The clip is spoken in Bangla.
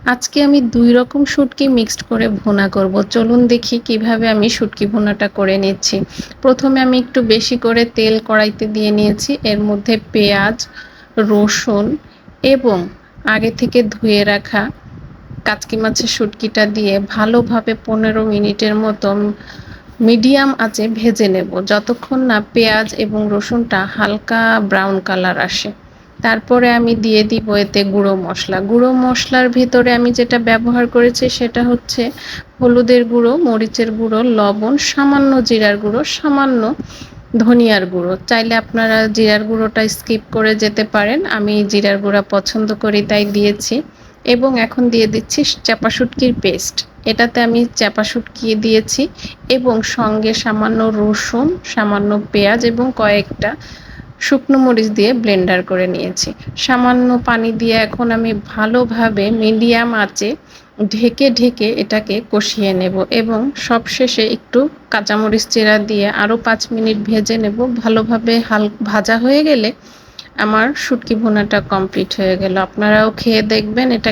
আজকে আমি ২ রকম শুটকি মিক্সড করে ভুনা করব। চলুন দেখি কিভাবে আমি শুটকি ভুনাটা করে নিচ্ছি। প্রথমে আমি একটু বেশি করে তেল কড়াইতে দিয়ে নিয়েছি। এর মধ্যে পেঁয়াজ, রসুন এবং আগে থেকে ধুয়ে রাখা কাচকি মাছের শুটকিটা দিয়ে ভালোভাবে ১৫ মিনিটের মতো মিডিয়াম আঁচে ভেজে নেব, যতক্ষণ না পেঁয়াজ এবং রসুনটা হালকা ব্রাউন কালার আসে। তারপরে আমি দিয়ে দিব এতে গুঁড়ো মশলা। গুঁড়ো মশলার ভিতরে আমি যেটা ব্যবহার করেছি সেটা হচ্ছে হলুদের গুঁড়ো, মরিচের গুঁড়ো, লবণ, সামান্য জিরার গুঁড়ো, সামান্য ধনিয়ার গুঁড়ো। চাইলে আপনারা জিরার গুঁড়োটা স্কিপ করে যেতে পারেন। আমি জিরার গুঁড়া পছন্দ করি তাই দিয়েছি। এবং এখন দিয়ে দিচ্ছি চাপা শুটকির পেস্ট। এটাতে আমি চাপা শুটকি দিয়েছি এবং সঙ্গে সামান্য রসুন, সামান্য পেঁয়াজ এবং কয়েকটা শুকনো মরিচ দিয়ে ব্লেন্ডার করে নিয়েছি। সামান্য পানি দিয়ে এখন আমি ভালোভাবে মিডিয়াম আঁচে ঢেকে ঢেকে এটাকে কষিয়ে নেব এবং সবশেষে একটু কাঁচামরিচ চেরা দিয়ে আরও ৫ মিনিট ভেজে নেব। ভালোভাবে ভাজা হয়ে গেলে আমার শুটকি ভুনাটা কমপ্লিট হয়ে গেল। আপনারাও খেয়ে দেখবেন এটা